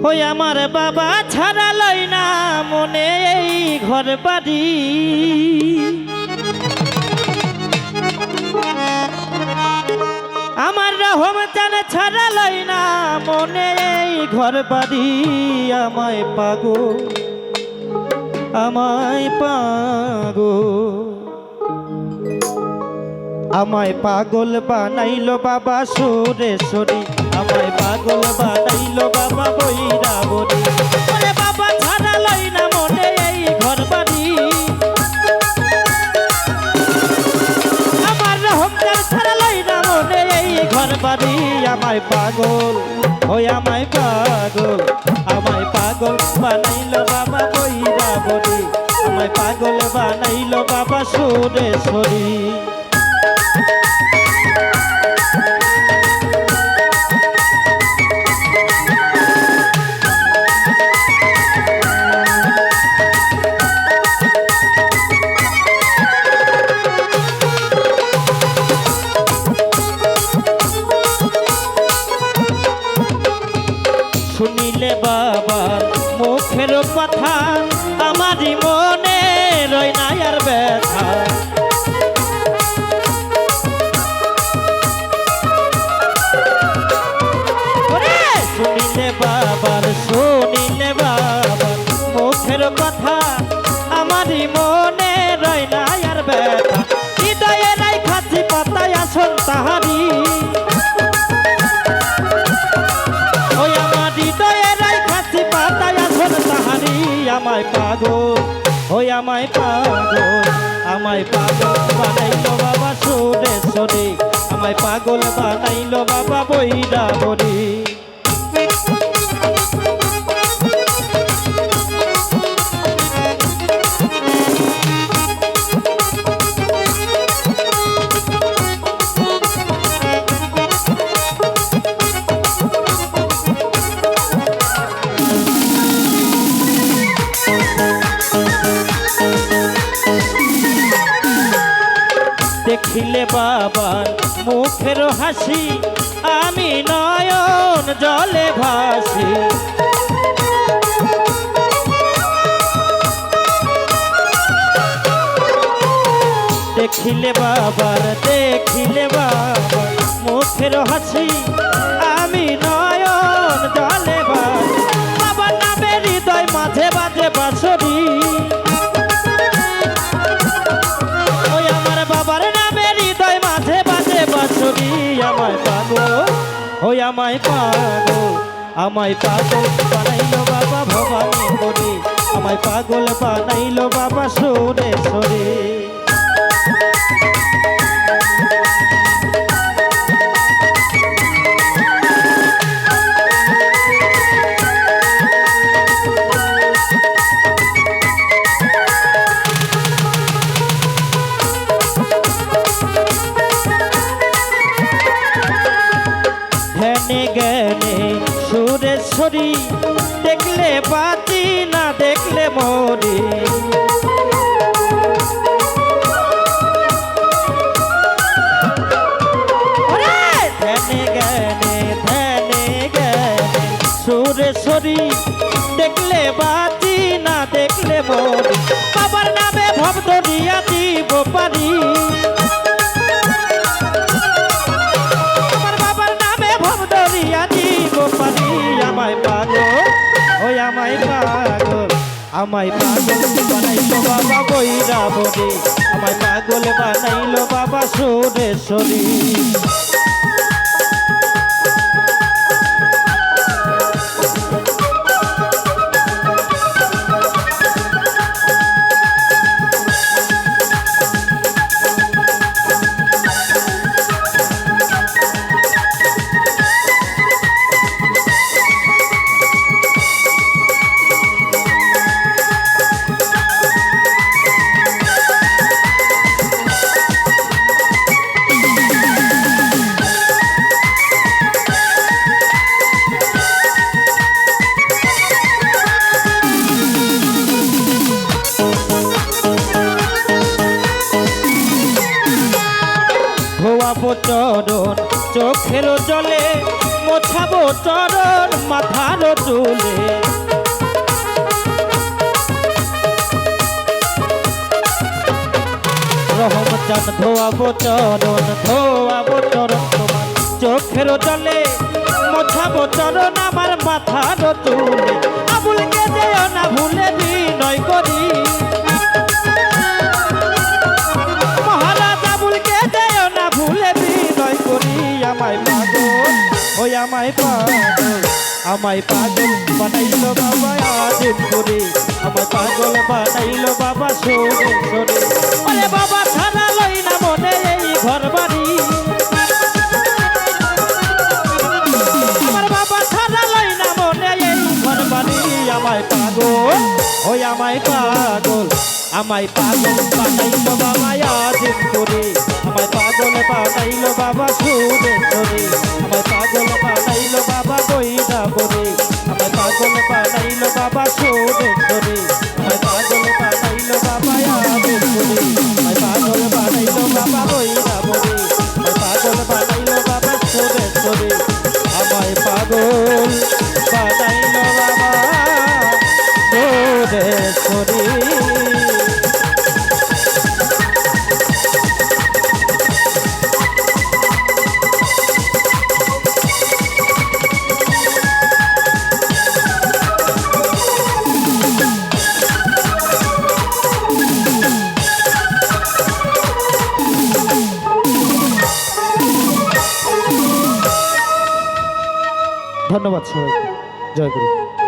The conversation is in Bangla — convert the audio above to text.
ওই আমার বাবা ছাড়া লই না মনে এই ঘর বাড়ি, আমার রহম জানে ছাড়া লই না মনে এই ঘর বাড়ি। আমায় পাগো আমায় পাগো আমায় পাগল বানাইলো বাবা সুরেশ্বরী, আমায় পাগল বানাইলো বাবা বৈরাবরী। ওরে বাবা ছাড়া লই না মনে এই ঘর বাড়ি, আমার রহমদার ছাড়া লই না মনে এই ঘর বাড়ি। আমায় পাগল ওই আমায় পাগল, আমায় পাগল বানাইলো বাবা বৈরাবরী, আমায় পাগল বানাইলো বাবা সুরেশ্বরী। শুনিলে বাবার মুখের কথা আমারই মনে রয় না আর ব্যথা। শুনিলে বাবার মুখের কথা আমারই মনে রয় না আর ব্যথা। হৃদয়ে নাই খাঁচি পাতায় আসন তাহারি, ওই আমার হৃদয়ে নাই খাঁচি পাতায় আসন তাহারি। আমায় পাগল ওই আমায় পাগল, আমায় পাগল বানাইলো বাবা সুরেশ্বরী, আমায় পাগল বানাইলো বাবা বৈরাবরী। দেখিলে বাবার মুখের হাসি আমি নয়ন জলে ভাসি। দেখিলে বাবার মুখের হাসি আমি নয়ন জলে ভাসি। বাবার নামে হৃদয় মাঝে মাঝে বাঁশরি, আমায় পাগল ওই আমায় পাগল, আমায় পাগল বানাইলো বাবা ভবানী করি, আমায় পাগল বানাইলো বাবা সুরেশ্বরী। ধ্যানে জ্ঞানে সুরেশ্বরী, দেখলে বাঁচি না দেখলে মরি। ধ্যানে জ্ঞানে সুরেশ্বরী, দেখলে বাঁচি না দেখলে মরি। বাবার নামে ভব ধরিয়া দিব পারি, আমায় পাগল ওই আমায় পাগল, আমায় পাগল বানাইলো বাবা বৈরাবরী, আমায় পাগল বানাইলো বাবা সুরেশ্বরী। ধোয়াবো চরণ চোখের জলে মোছাবো চরণ মাথার চুলে রহম চান ধোয়াবো চরণ তোমার চোখের জলে মোছাবো চরণ আমার মাথার চুলে আবুলকে যেও না ভুলে বিনয় করি মহারাজ আবুলকে যেও না ভুলে বিনয় করি আমায় পাগল ওই আমায় পাগল বানাইলো বাবা আদিম করে আমায় পাগল বানাইলো বাবা সোরে সোরে ওরে বাবা ছাড়া লই না মনে এই ঘর বাড়ি আমার বাবা ছাড়া লই না মনে এই ঘর বাড়ি আমায় পাগল ওই আমায় পাগল বানাইলো বাবা আদিম করে আমায় পাগল বানাইলো বাবা সোরে সোরে আমায় পাগল বানাইলো বাবা বইরা বরে আমায় পাগল বানাইলো বাবা সোরে সোরে আমায় পাগল বানাইলো বাবা আদিম করে আমায় পাগল বানাইলো বাবা বইরা বরে আমায় পাগল বানাইলো বাবা সোরে সোরে আমায় পাগল বানাইলো বাবা সোরে সোরে ধন্যবাদ সবাইকে জয় গুরু।